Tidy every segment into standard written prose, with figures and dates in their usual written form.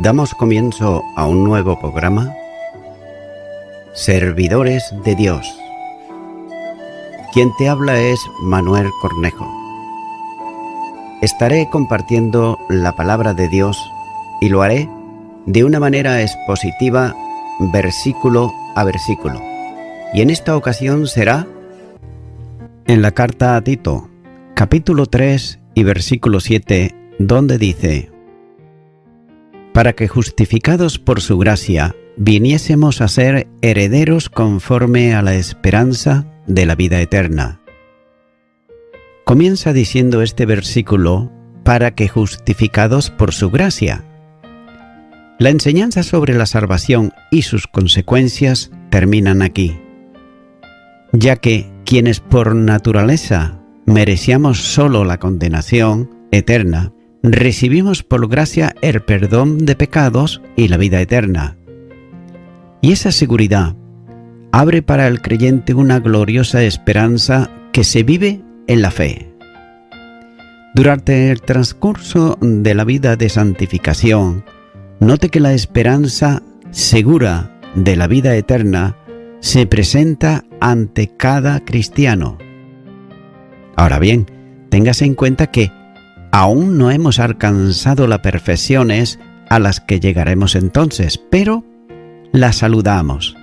Damos comienzo a un nuevo programa, Servidores de Dios. Quien te habla es Manuel Cornejo. Estaré compartiendo la palabra de Dios y lo haré de una manera expositiva, versículo a versículo. Y en esta ocasión será en la carta a Tito, capítulo 3 y versículo 7, donde dice: para que justificados por su gracia viniésemos a ser herederos conforme a la esperanza de la vida eterna. Comienza diciendo este versículo, para que justificados por su gracia. La enseñanza sobre la salvación y sus consecuencias terminan aquí, ya que quienes por naturaleza merecíamos solo la condenación eterna, recibimos por gracia el perdón de pecados y la vida eterna. Y esa seguridad abre para el creyente una gloriosa esperanza que se vive en la fe. Durante el transcurso de la vida de santificación, note que la esperanza segura de la vida eterna se presenta ante cada cristiano. Ahora bien, téngase en cuenta que aún no hemos alcanzado las perfecciones a las que llegaremos entonces, pero las saludamos,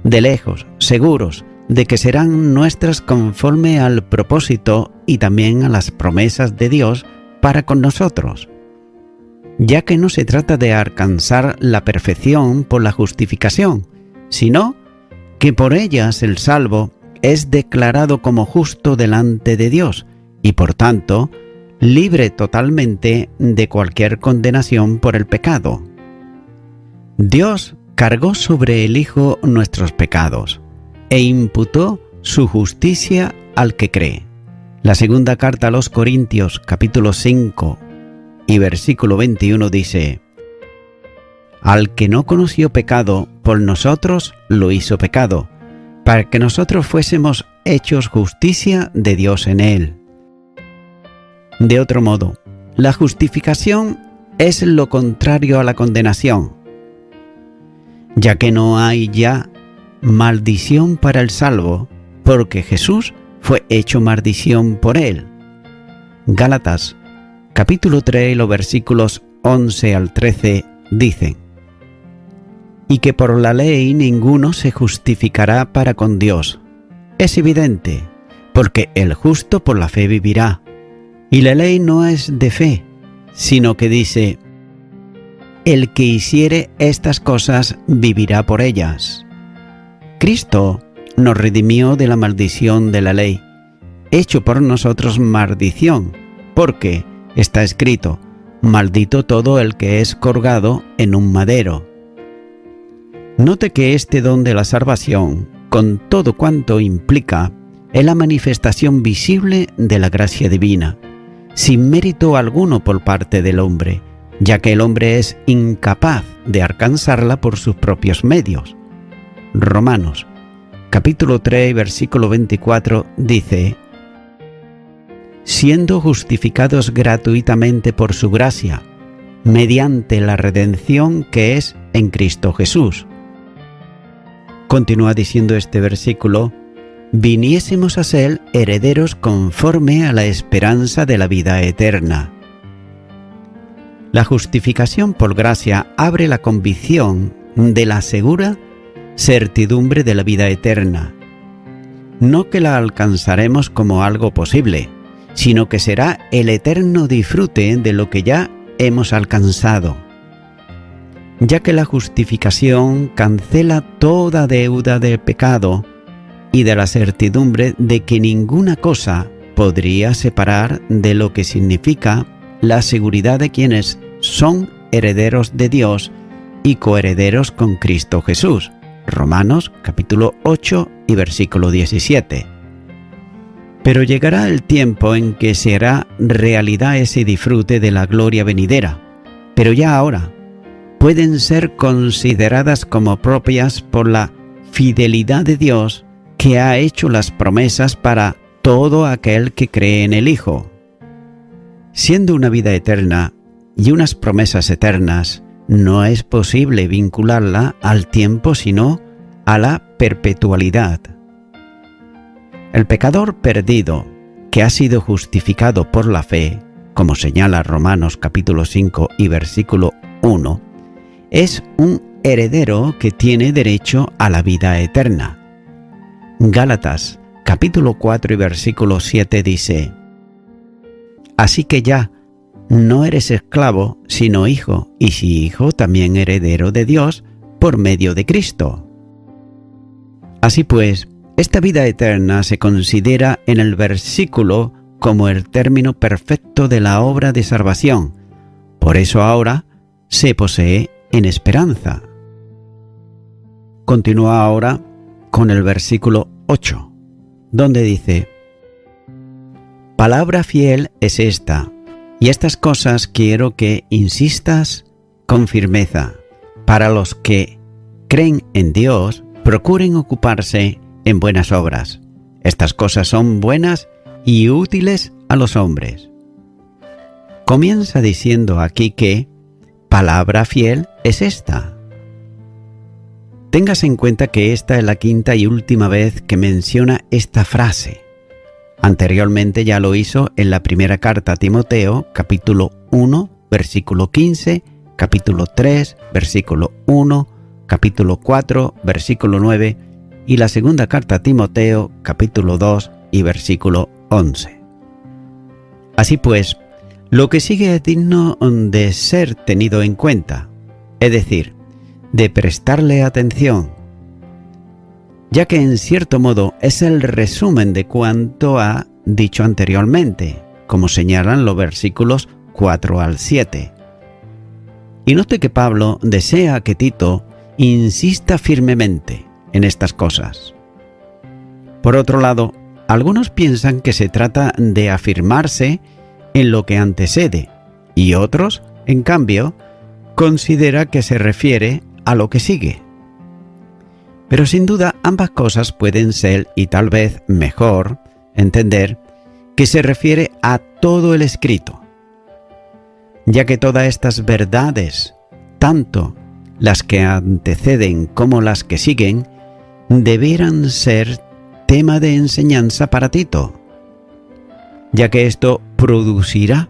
de lejos, seguros de que serán nuestras conforme al propósito y también a las promesas de Dios para con nosotros, ya que no se trata de alcanzar la perfección por la justificación, sino que por ellas el salvo es declarado como justo delante de Dios y por tanto libre totalmente de cualquier condenación por el pecado. Dios cargó sobre el Hijo nuestros pecados e imputó su justicia al que cree. La segunda carta a los Corintios, capítulo 5 y versículo 21 dice: al que no conoció pecado, por nosotros lo hizo pecado, para que nosotros fuésemos hechos justicia de Dios en él. De otro modo, la justificación es lo contrario a la condenación, ya que no hay ya maldición para el salvo, porque Jesús fue hecho maldición por él. Gálatas, capítulo 3, los versículos 11 al 13 dicen: y que por la ley ninguno se justificará para con Dios. Es evidente, porque el justo por la fe vivirá. Y la ley no es de fe, sino que dice: el que hiciere estas cosas vivirá por ellas. Cristo nos redimió de la maldición de la ley, hecho por nosotros maldición, porque está escrito: maldito todo el que es colgado en un madero. Note que este don de la salvación, con todo cuanto implica, es la manifestación visible de la gracia divina, sin mérito alguno por parte del hombre, ya que el hombre es incapaz de alcanzarla por sus propios medios. Romanos, capítulo 3, versículo 24, dice: siendo justificados gratuitamente por su gracia, mediante la redención que es en Cristo Jesús. Continúa diciendo este versículo: viniésemos a ser herederos conforme a la esperanza de la vida eterna. La justificación por gracia abre la convicción de la segura certidumbre de la vida eterna. No que la alcanzaremos como algo posible, sino que será el eterno disfrute de lo que ya hemos alcanzado, ya que la justificación cancela toda deuda del pecado y de la certidumbre de que ninguna cosa podría separar de lo que significa la seguridad de quienes son herederos de Dios y coherederos con Cristo Jesús. Romanos capítulo 8 y versículo 17. Pero llegará el tiempo en que se hará realidad ese disfrute de la gloria venidera, pero ya ahora pueden ser consideradas como propias por la fidelidad de Dios que ha hecho las promesas para todo aquel que cree en el Hijo. Siendo una vida eterna y unas promesas eternas, no es posible vincularla al tiempo sino a la perpetualidad. El pecador perdido, que ha sido justificado por la fe, como señala Romanos capítulo 5 y versículo 1, es un heredero que tiene derecho a la vida eterna. Gálatas capítulo 4 y versículo 7 dice: Así que ya no eres esclavo, sino hijo, y si hijo, también heredero de Dios por medio de Cristo. Así pues, esta vida eterna se considera en el versículo como el término perfecto de la obra de salvación. Por eso ahora se posee en esperanza. Continúa ahora con el versículo 8, donde dice: Palabra fiel es esta, y estas cosas quiero que insistas con firmeza. Para los que creen en Dios, procuren ocuparse en buenas obras. Estas cosas son buenas y útiles a los hombres. Comienza diciendo aquí que palabra fiel es esta. Tengas en cuenta que esta es la quinta y última vez que menciona esta frase. Anteriormente ya lo hizo en la primera carta a Timoteo, capítulo 1, versículo 15, capítulo 3, versículo 1, capítulo 4, versículo 9, y la segunda carta a Timoteo, capítulo 2 y versículo 11. Así pues, lo que sigue es digno de ser tenido en cuenta, es decir, de prestarle atención, ya que en cierto modo es el resumen de cuanto ha dicho anteriormente, como señalan los versículos 4 al 7. Y note que Pablo desea que Tito insista firmemente en estas cosas. Por otro lado, algunos piensan que se trata de afirmarse en lo que antecede, y otros, en cambio, considera que se refiere a lo que sigue. Pero sin duda ambas cosas pueden ser, y tal vez mejor, entender que se refiere a todo el escrito, ya que todas estas verdades, tanto las que anteceden como las que siguen, debieran ser tema de enseñanza para Tito, ya que esto producirá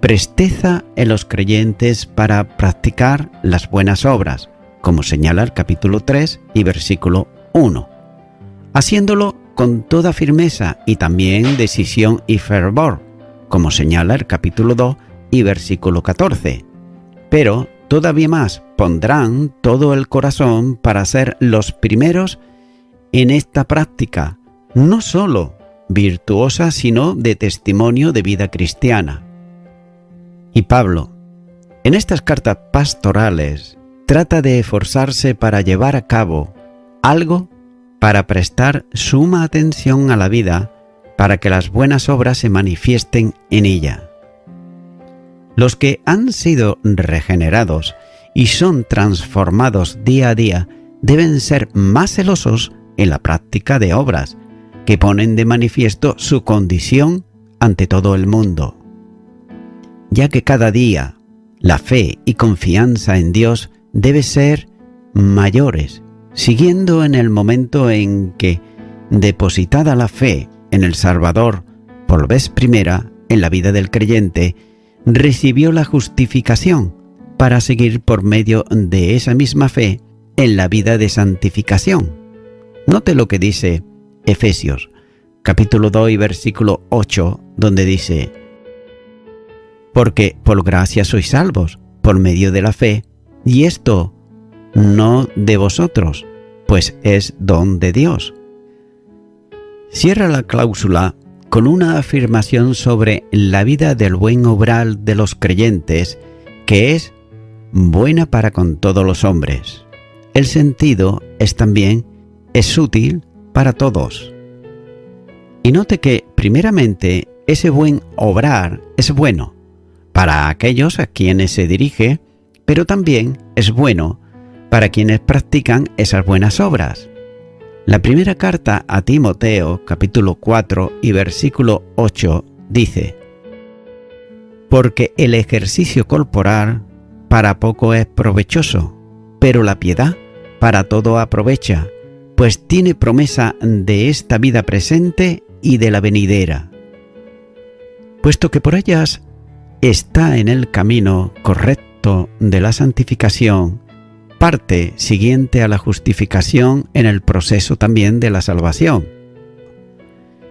presteza en los creyentes para practicar las buenas obras, como señala el capítulo 3 y versículo 1, haciéndolo con toda firmeza y también decisión y fervor, como señala el capítulo 2 y versículo 14. Pero todavía más, pondrán todo el corazón para ser los primeros en esta práctica, no solo virtuosa, sino de testimonio de vida cristiana. Y Pablo, en estas cartas pastorales, trata de esforzarse para llevar a cabo algo para prestar suma atención a la vida, para que las buenas obras se manifiesten en ella. Los que han sido regenerados y son transformados día a día deben ser más celosos en la práctica de obras que ponen de manifiesto su condición ante todo el mundo, ya que cada día la fe y confianza en Dios debe ser mayores, siguiendo en el momento en que, depositada la fe en el Salvador por vez primera en la vida del creyente, recibió la justificación para seguir por medio de esa misma fe en la vida de santificación. Note lo que dice Efesios, capítulo 2 y versículo 8, donde dice: Porque por gracia sois salvos, por medio de la fe, y esto no de vosotros, pues es don de Dios. Cierra la cláusula con una afirmación sobre la vida del buen obrar de los creyentes, que es buena para con todos los hombres. El sentido es también es útil para todos. Y note que, primeramente, ese buen obrar es bueno para aquellos a quienes se dirige, pero también es bueno para quienes practican esas buenas obras. La primera carta a Timoteo, capítulo 4 y versículo 8, dice: Porque el ejercicio corporal para poco es provechoso, pero la piedad para todo aprovecha, pues tiene promesa de esta vida presente y de la venidera. Puesto que por ellas está en el camino correcto de la santificación, parte siguiente a la justificación en el proceso también de la salvación.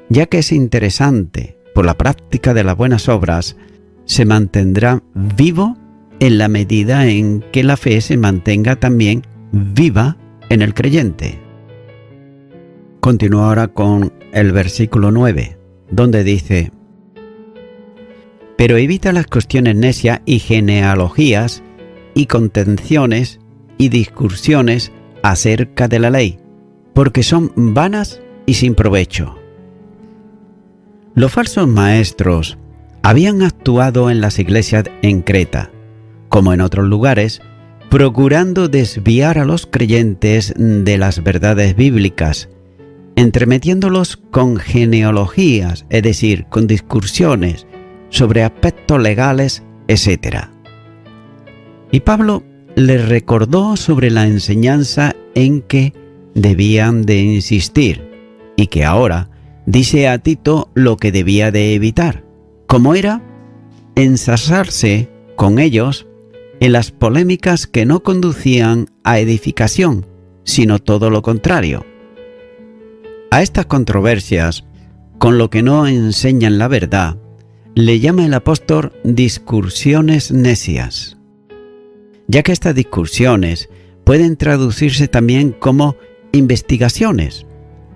Ya que es interesante, por la práctica de las buenas obras, se mantendrá vivo en la medida en que la fe se mantenga también viva en el creyente. Continúo ahora con el versículo 9, donde dice: pero evita las cuestiones necias y genealogías y contenciones y discusiones acerca de la ley, porque son vanas y sin provecho. Los falsos maestros habían actuado en las iglesias en Creta, como en otros lugares, procurando desviar a los creyentes de las verdades bíblicas, entremetiéndolos con genealogías, es decir, con discusiones sobre aspectos legales, etc. Y Pablo les recordó sobre la enseñanza en que debían de insistir y que ahora dice a Tito lo que debía de evitar, como era ensarzarse con ellos en las polémicas que no conducían a edificación, sino todo lo contrario. A estas controversias, con lo que no enseñan la verdad, le llama el apóstol discusiones necias, ya que estas discusiones pueden traducirse también como investigaciones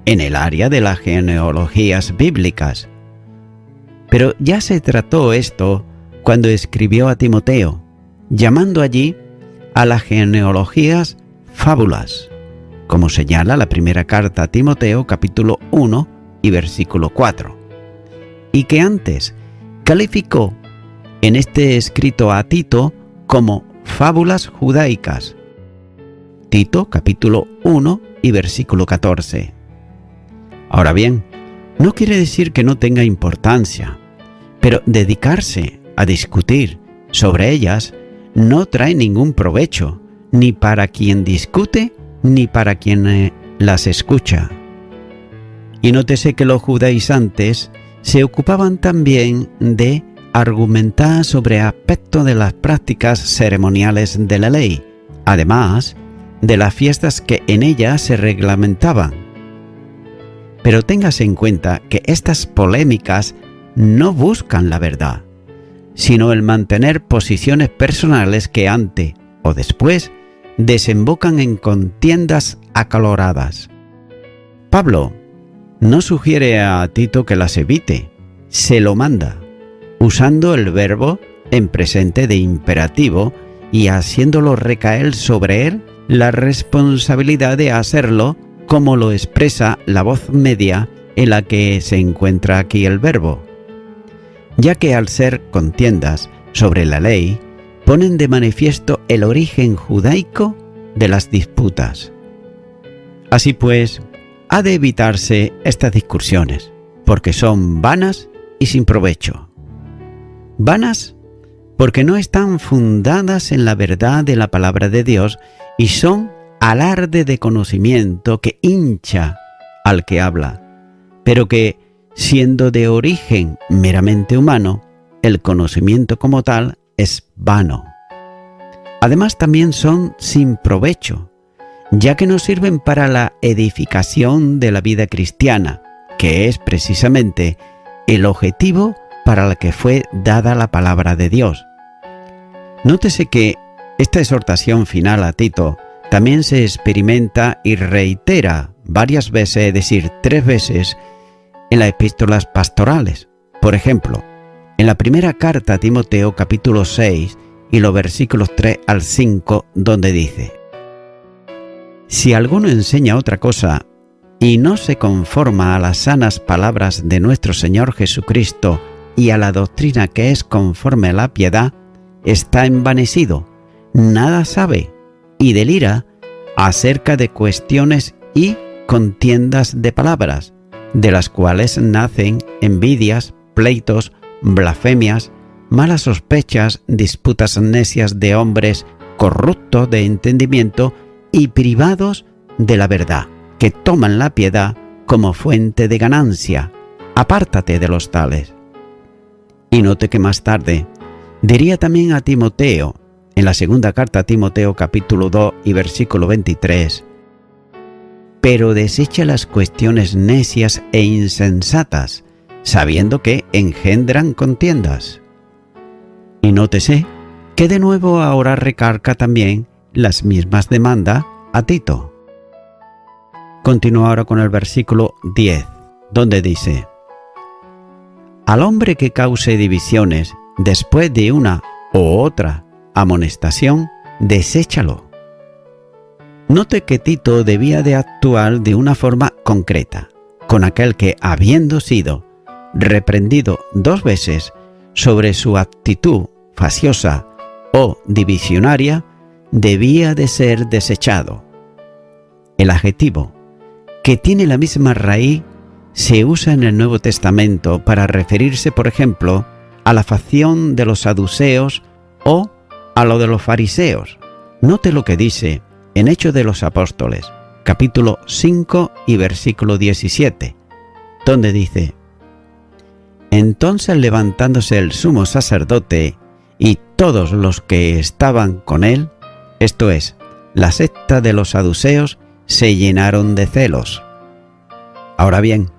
en el área de las genealogías bíblicas. Pero ya se trató esto cuando escribió a Timoteo, llamando allí a las genealogías fábulas, como señala la primera carta a Timoteo capítulo 1 y versículo 4, y que antes calificó en este escrito a Tito como fábulas judaicas. Tito capítulo 1 y versículo 14. Ahora bien, no quiere decir que no tenga importancia, pero dedicarse a discutir sobre ellas no trae ningún provecho, ni para quien discute, ni para quien las escucha. Y nótese que los judaizantes se ocupaban también de argumentar sobre aspectos de las prácticas ceremoniales de la ley, además de las fiestas que en ella se reglamentaban. Pero téngase en cuenta que estas polémicas no buscan la verdad, sino el mantener posiciones personales que antes o después desembocan en contiendas acaloradas. Pablo no sugiere a Tito que las evite, se lo manda, usando el verbo en presente de imperativo y haciéndolo recaer sobre él la responsabilidad de hacerlo, como lo expresa la voz media en la que se encuentra aquí el verbo, ya que al ser contiendas sobre la ley, ponen de manifiesto el origen judaico de las disputas. Así pues, ha de evitarse estas discusiones, porque son vanas y sin provecho. Vanas porque no están fundadas en la verdad de la palabra de Dios y son alarde de conocimiento que hincha al que habla, pero que, siendo de origen meramente humano, el conocimiento como tal es vano. Además, también son sin provecho, ya que no sirven para la edificación de la vida cristiana, que es precisamente el objetivo para el que fue dada la palabra de Dios. Nótese que esta exhortación final a Tito también se experimenta y reitera varias veces, es decir, 3 veces, en las epístolas pastorales. Por ejemplo, en la primera carta a Timoteo capítulo 6 y los versículos 3 al 5, donde dice: si alguno enseña otra cosa y no se conforma a las sanas palabras de nuestro Señor Jesucristo y a la doctrina que es conforme a la piedad, está envanecido, nada sabe y delira acerca de cuestiones y contiendas de palabras, de las cuales nacen envidias, pleitos, blasfemias, malas sospechas, disputas necias de hombres corruptos de entendimiento y privados de la verdad, que toman la piedad como fuente de ganancia. Apártate de los tales. Y note que más tarde diría también a Timoteo, en la segunda carta a Timoteo capítulo 2 y versículo 23, pero desecha las cuestiones necias e insensatas, sabiendo que engendran contiendas. Y nótese que de nuevo ahora recarga también las mismas demandas a Tito. Continúa ahora con el versículo 10, donde dice: al hombre que cause divisiones después de una u otra amonestación, deséchalo. Note que Tito debía de actuar de una forma concreta, con aquel que, habiendo sido reprendido 2 veces sobre su actitud faciosa o divisionaria, debía de ser desechado. El adjetivo, que tiene la misma raíz, se usa en el Nuevo Testamento para referirse, por ejemplo, a la facción de los saduceos o a lo de los fariseos. Note lo que dice en Hechos de los Apóstoles, capítulo 5 y versículo 17, donde dice: entonces levantándose el sumo sacerdote y todos los que estaban con él, esto es, la secta de los saduceos, se llenaron de celos. Ahora bien,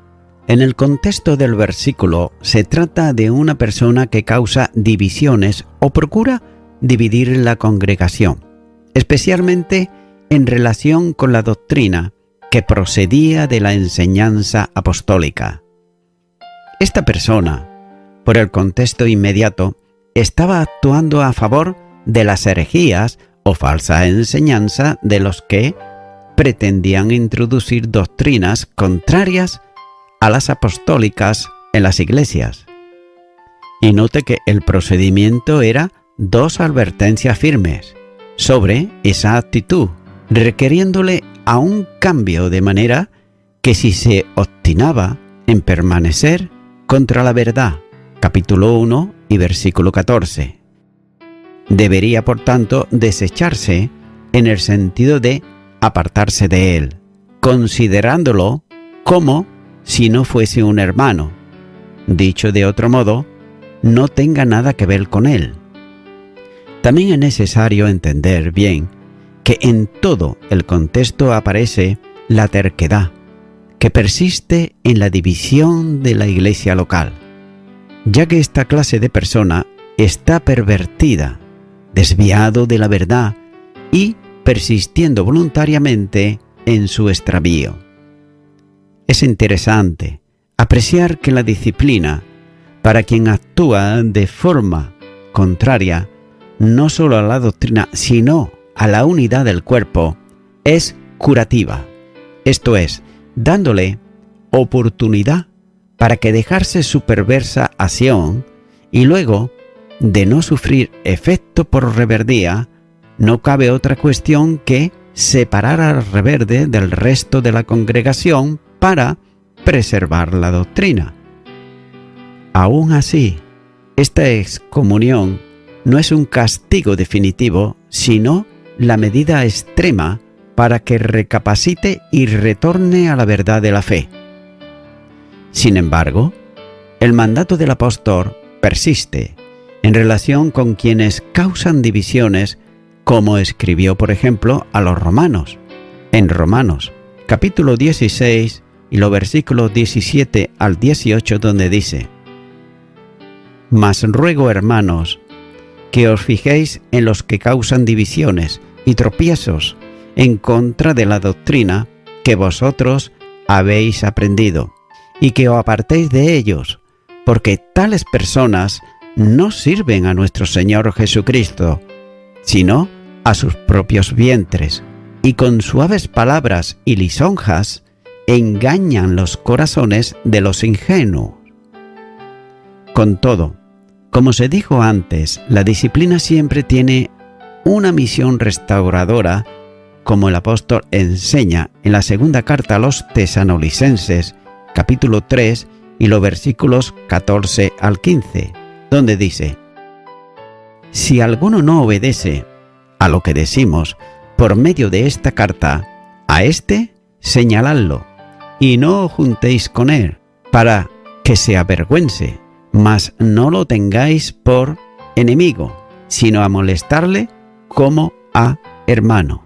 en el contexto del versículo se trata de una persona que causa divisiones o procura dividir la congregación, especialmente en relación con la doctrina que procedía de la enseñanza apostólica. Esta persona, por el contexto inmediato, estaba actuando a favor de las herejías o falsa enseñanza de los que pretendían introducir doctrinas contrarias a las apostólicas en las iglesias. Y note que el procedimiento era 2 advertencias firmes sobre esa actitud, requiriéndole a un cambio, de manera que si se obstinaba en permanecer contra la verdad, capítulo 1 y versículo 14, debería por tanto desecharse en el sentido de apartarse de él, considerándolo como si no fuese un hermano. Dicho de otro modo, no tenga nada que ver con él. También es necesario entender bien que en todo el contexto aparece la terquedad, que persiste en la división de la iglesia local, ya que esta clase de persona está pervertida, desviado de la verdad y persistiendo voluntariamente en su extravío. Es interesante apreciar que la disciplina, para quien actúa de forma contraria no solo a la doctrina, sino a la unidad del cuerpo, es curativa, esto es, dándole oportunidad para que dejarse su perversa acción y luego, de no sufrir efecto por rebeldía, no cabe otra cuestión que separar al rebelde del resto de la congregación para preservar la doctrina. Aún así, esta excomunión no es un castigo definitivo, sino la medida extrema para que recapacite y retorne a la verdad de la fe. Sin embargo, el mandato del apóstol persiste en relación con quienes causan divisiones, como escribió, por ejemplo, a los romanos, en Romanos, capítulo 16 y los versículos 17 al 18, donde dice: mas ruego, hermanos, que os fijéis en los que causan divisiones y tropiezos en contra de la doctrina que vosotros habéis aprendido, y que os apartéis de ellos, porque tales personas no sirven a nuestro Señor Jesucristo, sino a sus propios vientres, y con suaves palabras y lisonjas engañan los corazones de los ingenuos. Con todo, como se dijo antes, la disciplina siempre tiene una misión restauradora, como el apóstol enseña en la segunda carta a los Tesalonicenses, capítulo 3 y los versículos 14 al 15, donde dice: si alguno no obedece a lo que decimos por medio de esta carta, a éste señaladlo, y no os juntéis con él, para que se avergüence, mas no lo tengáis por enemigo, sino a molestarle como a hermano.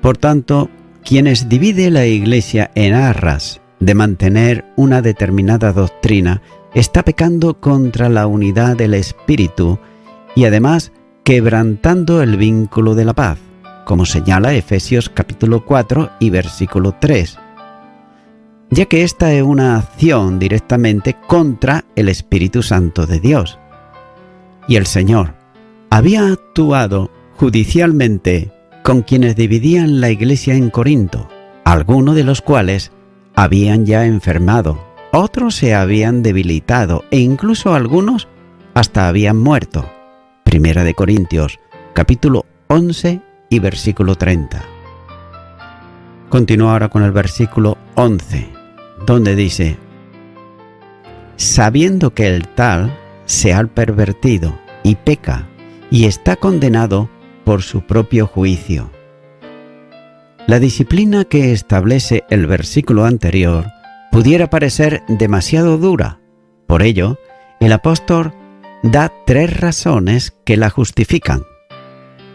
Por tanto, quienes divide la Iglesia en arras de mantener una determinada doctrina, está pecando contra la unidad del Espíritu y además quebrantando el vínculo de la paz, como señala Efesios capítulo 4 y versículo 3, ya que esta es una acción directamente contra el Espíritu Santo de Dios. Y el Señor había actuado judicialmente con quienes dividían la iglesia en Corinto, algunos de los cuales habían ya enfermado, otros se habían debilitado e incluso algunos hasta habían muerto. Primera de Corintios, capítulo 11 y versículo 30. Continúa ahora con el versículo 11, donde dice: sabiendo que el tal se ha pervertido y peca y está condenado por su propio juicio. La disciplina que establece el versículo anterior pudiera parecer demasiado dura. Por ello, el apóstol da 3 razones que la justifican.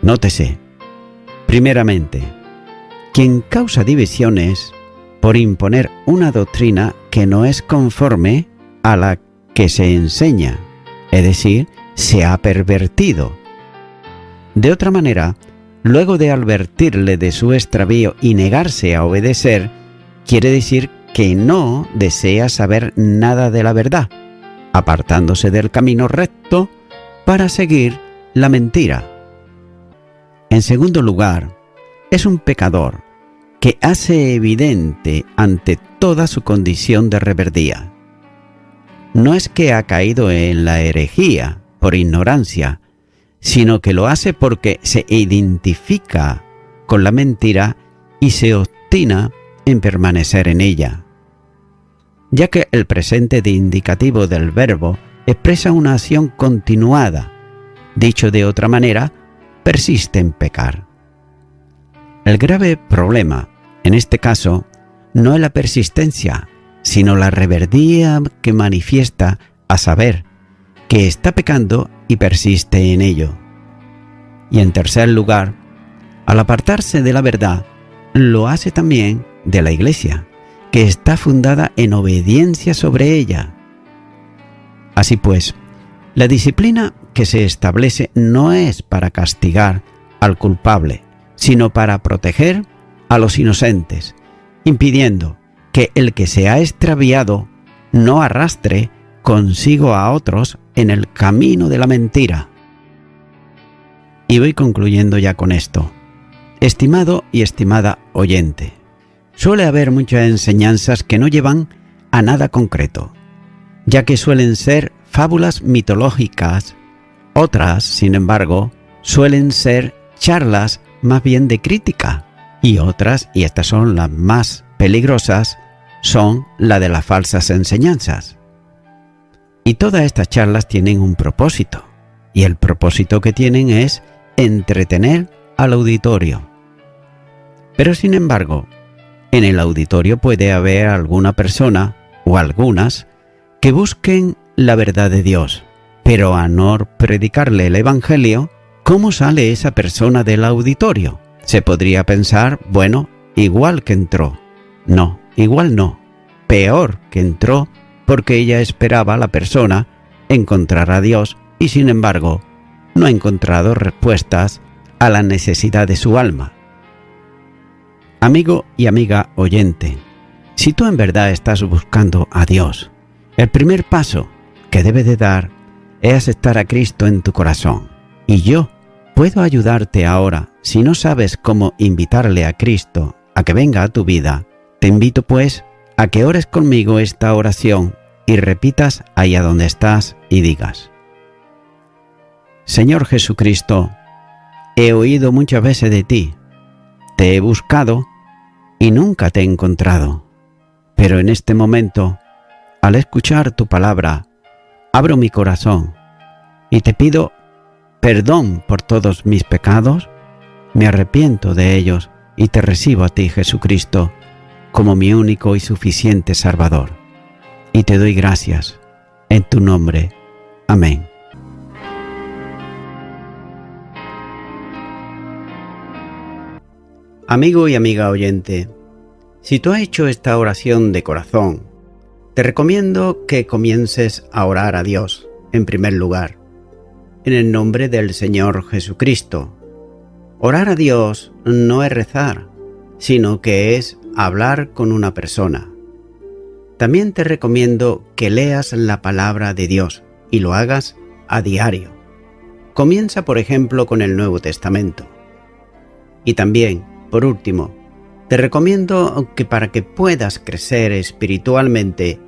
Nótese, primeramente, quien causa divisiones por imponer una doctrina que no es conforme a la que se enseña, es decir, se ha pervertido. De otra manera, luego de advertirle de su extravío y negarse a obedecer, quiere decir que no desea saber nada de la verdad, apartándose del camino recto para seguir la mentira. En segundo lugar, es un pecador que hace evidente ante toda su condición de rebeldía. No es que ha caído en la herejía por ignorancia, sino que lo hace porque se identifica con la mentira y se obstina en permanecer en ella, ya que el presente de indicativo del verbo expresa una acción continuada. Dicho de otra manera, persiste en pecar. El grave problema, en este caso, no es la persistencia, sino la rebeldía que manifiesta, a saber, que está pecando y persiste en ello. Y en tercer lugar, al apartarse de la verdad, lo hace también de la Iglesia, que está fundada en obediencia sobre ella. Así pues, la disciplina que se establece no es para castigar al culpable, sino para proteger a los inocentes, impidiendo que el que se ha extraviado no arrastre consigo a otros en el camino de la mentira. Y voy concluyendo ya con esto. Estimado y estimada oyente, suele haber muchas enseñanzas que no llevan a nada concreto, ya que suelen ser fábulas mitológicas. Otras, sin embargo, suelen ser charlas más bien de crítica, y otras, y estas son las más peligrosas, son la de las falsas enseñanzas. Y todas estas charlas tienen un propósito, y el propósito que tienen es entretener al auditorio. Pero sin embargo, en el auditorio puede haber alguna persona o algunas que busquen la verdad de Dios, pero a no predicarle el Evangelio, ¿cómo sale esa persona del auditorio? Se podría pensar, bueno, igual que entró. No, igual no. Peor que entró, porque ella esperaba a la persona encontrar a Dios y sin embargo no ha encontrado respuestas a la necesidad de su alma. Amigo y amiga oyente, si tú en verdad estás buscando a Dios, el primer paso que debes de dar es aceptar a Cristo en tu corazón. Y yo puedo ayudarte ahora. Si no sabes cómo invitarle a Cristo a que venga a tu vida, te invito pues a que ores conmigo esta oración y repitas allá donde estás y digas: Señor Jesucristo, he oído muchas veces de ti, te he buscado y nunca te he encontrado, pero en este momento, al escuchar tu palabra, abro mi corazón y te pido perdón por todos mis pecados, me arrepiento de ellos y te recibo a ti, Jesucristo, como mi único y suficiente Salvador. Y te doy gracias en tu nombre. Amén. Amigo y amiga oyente, si tú has hecho esta oración de corazón, te recomiendo que comiences a orar a Dios, en primer lugar, en el nombre del Señor Jesucristo. Orar a Dios no es rezar, sino que es hablar con una persona. También te recomiendo que leas la palabra de Dios y lo hagas a diario. Comienza, por ejemplo, con el Nuevo Testamento. Y también, por último, te recomiendo que para que puedas crecer espiritualmente,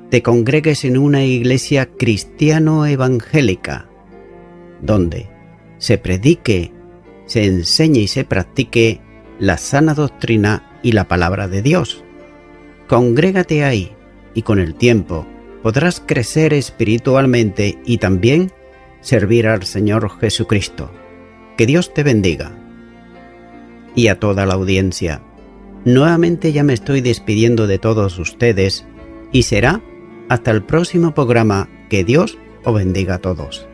te congregues en una iglesia cristiano-evangélica, donde se predique, se enseñe y se practique la sana doctrina y la palabra de Dios. Congrégate ahí y con el tiempo podrás crecer espiritualmente y también servir al Señor Jesucristo. Que Dios te bendiga. Y a toda la audiencia, nuevamente ya me estoy despidiendo de todos ustedes y será hasta el próximo programa. Que Dios os bendiga a todos.